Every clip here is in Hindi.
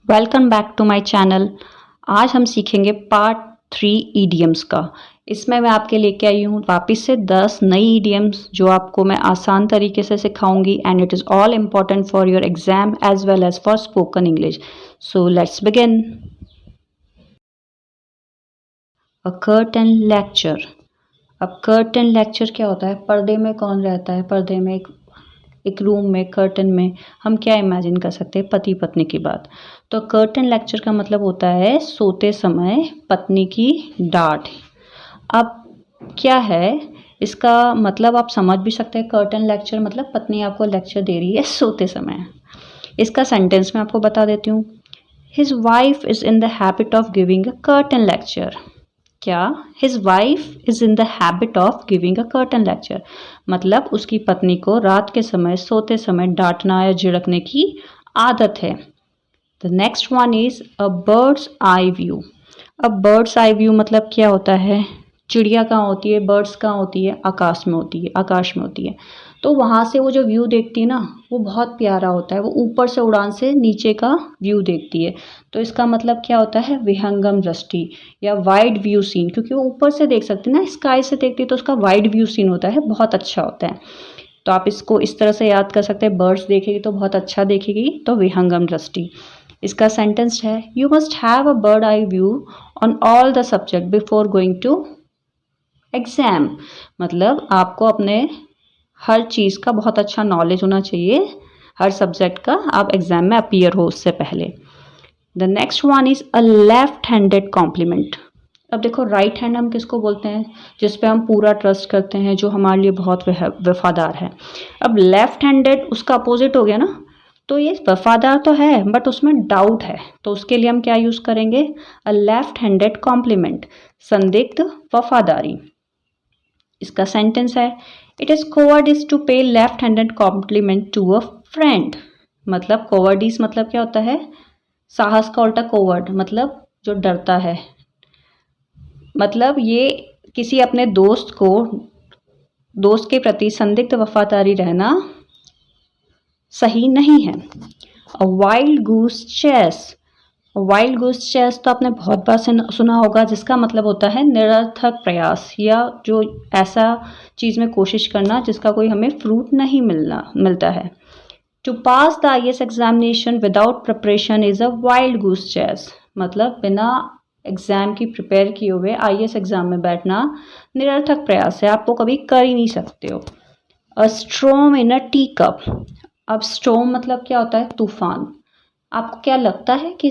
Welcome back to my channel. आज हम सीखेंगे पार्ट 3 ईडियम्स का। इसमें मैं आपके लेके आई हूँ वापस से 10 नई ईडियम्स जो आपको मैं आसान तरीके से सिखाऊंगी and it is all important for your exam as well as for spoken English. So let's begin. A curtain lecture. अब कर्टन लेक्चर क्या होता है? पर्दे में कौन रहता है? पर्दे में एक रूम में कर्टन में हम क्या इमेजिन कर सकते हैं? पति पत्नी की बात। तो कर्टन लेक्चर का मतलब होता है सोते समय पत्नी की डांट। अब क्या है इसका मतलब? आप समझ भी सकते हैं कर्टन लेक्चर मतलब पत्नी आपको लेक्चर दे रही है सोते समय। इसका सेंटेंस मैं आपको बता देती हूँ। His wife is in the habit of giving a curtain lecture. क्या? His wife is in the habit of giving a curtain lecture मतलब उसकी पत्नी को रात के समय सोते समय डांटना या झिड़कने की आदत है। The next one is a bird's eye view. अब बर्ड्स आई व्यू मतलब क्या होता है? चिड़िया कहाँ होती है? बर्ड्स कहाँ होती है? आकाश में होती है। आकाश में होती है तो वहाँ से वो जो व्यू देखती है ना वो बहुत प्यारा होता है। वो ऊपर से उड़ान से नीचे का व्यू देखती है। तो इसका मतलब क्या होता है? विहंगम दृष्टि या वाइड व्यू सीन, क्योंकि वो ऊपर से देख सकते हैं ना, स्काई से देखती है तो उसका वाइड व्यू सीन होता है, बहुत अच्छा होता है। तो आप इसको इस तरह से याद कर सकते हैं। बर्ड्स देखेगी तो बहुत अच्छा देखेगी, तो विहंगम दृष्टि। इसका सेंटेंस है you must have a bird eye view on all the subject before going to exam. मतलब आपको अपने हर चीज़ का बहुत अच्छा नॉलेज होना चाहिए, हर सब्जेक्ट का, आप एग्जाम में अपीयर हो उससे पहले। The next one is a left handed compliment. अब देखो राइट हैंड हम किसको बोलते हैं? जिस पे हम पूरा ट्रस्ट करते हैं, जो हमारे लिए बहुत वफादार है। अब लेफ्ट हैंडेड उसका अपोजिट हो गया ना, तो ये वफादार तो है बट उसमें डाउट है, तो उसके लिए हम क्या यूज करेंगे? अ लेफ्ट हैंडेड कॉम्प्लीमेंट, संदिग्ध वफादारी। इसका सेंटेंस है it is cowardice to pay left handed compliment to a friend. मतलब कोवर्डिस मतलब क्या होता है? साहस का उल्टा कोवर्ड मतलब जो डरता है। मतलब ये किसी अपने दोस्त के प्रति संदिग्ध वफादारी रहना सही नहीं है। A wild goose chase. Wild goose chase तो आपने बहुत बार सुना होगा, जिसका मतलब होता है निरर्थक प्रयास या जो ऐसा चीज़ में कोशिश करना जिसका कोई हमें फ्रूट नहीं मिलता है। To pass the IAS examination without preparation is a wild goose chase. मतलब बिना एग्जाम की प्रिपेयर किए हुए आईएएस एग्जाम में बैठना निरर्थक प्रयास है, आप वो कभी कर ही नहीं सकते हो। अ storm in a tea cup. अब स्टॉर्म मतलब क्या होता है? तूफान। आपको क्या लगता है कि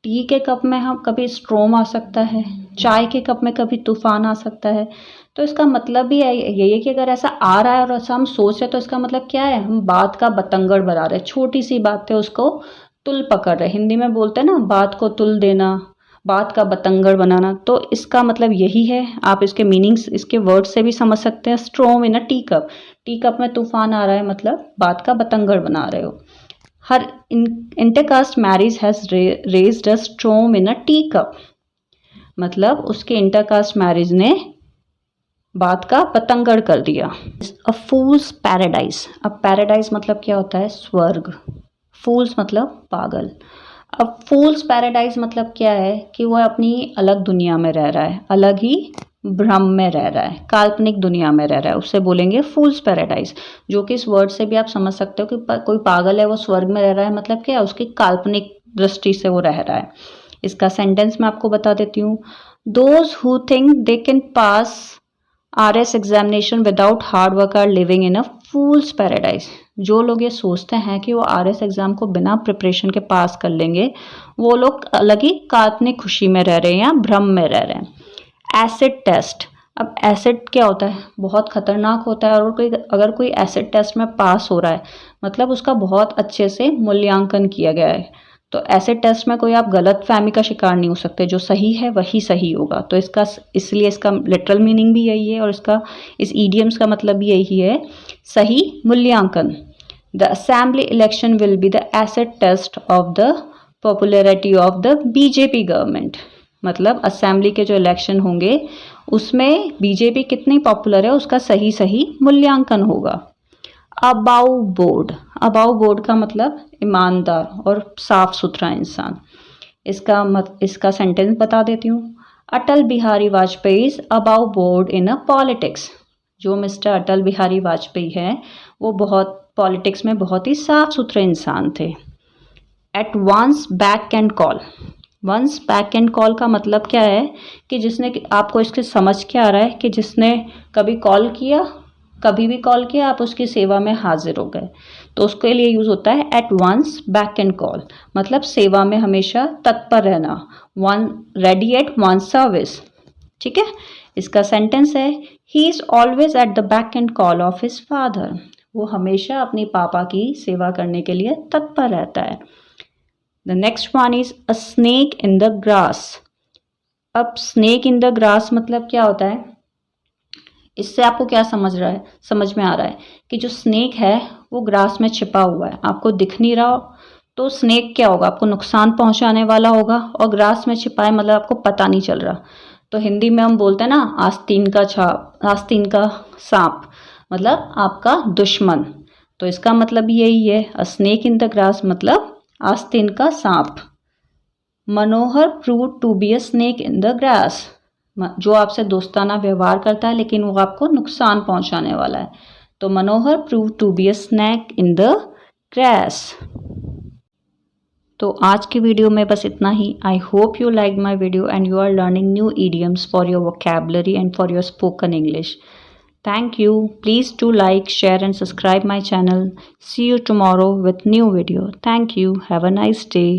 टी के कप में हम कभी स्ट्रॉम आ सकता है? चाय के कप में कभी तूफान आ सकता है? तो इसका मतलब भी यही है कि अगर ऐसा आ रहा है और ऐसा हम सोच रहे हैं तो इसका मतलब क्या है? हम बात का बतंगड़ बना रहे हैं। छोटी सी बात है उसको तुल पकड़ रहे, हिंदी में बोलते हैं ना, बात को तुल देना, बात का बतंगड़ बनाना। तो इसका मतलब यही है। आप इसके मीनिंग्स इसके वर्ड से भी समझ सकते हैं। Storm in a tea cup, tea cup में तूफान आ रहा है मतलब बात का बतंगड़ बना रहे हो। Her intercaste marriage has raised a storm in a tea cup. मतलब उसके इंटरकास्ट मैरिज ने बात का पतंगड़ कर दिया। अ फूल्स पैराडाइज। अब पैराडाइज मतलब क्या होता है? स्वर्ग। फूल्स मतलब पागल। अब फूल्स पैराडाइज मतलब क्या है? कि वह अपनी अलग दुनिया में रह रहा है, अलग ही भ्रम में रह रहा है, काल्पनिक दुनिया में रह रहा है, उससे बोलेंगे फूल्स पैराडाइज। जो कि इस वर्ड से भी आप समझ सकते हो कि कोई पागल है वो स्वर्ग में रह रहा है, मतलब क्या है? उसकी काल्पनिक दृष्टि से वो रह रहा है। इसका सेंटेंस मैं आपको बता देती हूँ। Those who think they can pass RS examination without hard work are living in a fool's paradise. जो लोग ये सोचते हैं कि वो आरएस एग्जाम को बिना प्रिपरेशन के पास कर लेंगे, वो लोग अलग ही काल्पनिक खुशी में रह रहे हैं या भ्रम में रह रहे हैं। Acid test. अब एसिड क्या होता है? बहुत खतरनाक होता है। और अगर कोई एसिड टेस्ट में पास हो रहा है मतलब उसका बहुत अच्छे से मूल्यांकन किया गया है। तो एसिड टेस्ट में कोई आप गलत फहमी का शिकार नहीं हो सकते, जो सही है वही सही होगा। तो इसलिए इसका लिटरल मीनिंग भी यही है और इस ईडियम्स का मतलब भी यही है, सही मूल्यांकन। The assembly election will be the acid test of the popularity of the BJP government. मतलब असेंबली के जो इलेक्शन होंगे उसमें बीजेपी कितनी पॉपुलर है उसका सही मूल्यांकन होगा। अबाउ बोर्ड, अबाउ बोर्ड का मतलब ईमानदार और साफ सुथरा इंसान। इसका सेंटेंस बता देती हूँ। Atal Bihari Vajpayee is above board in a politics. जो मिस्टर अटल बिहारी वाजपेयी है वो बहुत पॉलिटिक्स में बहुत ही साफ सुथरे इंसान थे। At one's back and call, one's back and call का मतलब क्या है कि जिसने, आपको इसके समझ क्या आ रहा है कि जिसने कभी कॉल किया, कभी भी कॉल किया, आप उसकी सेवा में हाजिर हो गए, तो उसके लिए यूज होता है at one's back and call, मतलब सेवा में हमेशा तत्पर रहना, one ready at one's service. ठीक है, इसका सेंटेंस है he is always at the back and call of his father. वो हमेशा अपनी पापा की सेवा करने के लिए तत्पर रहता है। The next one is a snake in the grass. अब snake in the grass मतलब क्या होता है? इससे आपको क्या समझ में आ रहा है कि जो स्नेक है वो ग्रास में छिपा हुआ है, आपको दिख नहीं रहा, तो स्नेक क्या होगा, आपको नुकसान पहुंचाने वाला होगा, और ग्रास में छिपा है मतलब आपको पता नहीं चल रहा। तो हिंदी में हम बोलते हैं ना, आस्तीन का सांप, मतलब आपका दुश्मन। तो इसका मतलब यही है, a snake in the grass मतलब आस्तीन का सांप। Manohar prove to be a snake in the grass, जो आपसे दोस्ताना व्यवहार करता है लेकिन वो आपको नुकसान पहुंचाने वाला है। तो Manohar prove to be a snake in the grass. तो आज की वीडियो में बस इतना ही। I hope you like my video and you are learning new idioms for your vocabulary and for your spoken English. Thank you. Please do like, share and subscribe my channel. See you tomorrow with new video. Thank you. Have a nice day.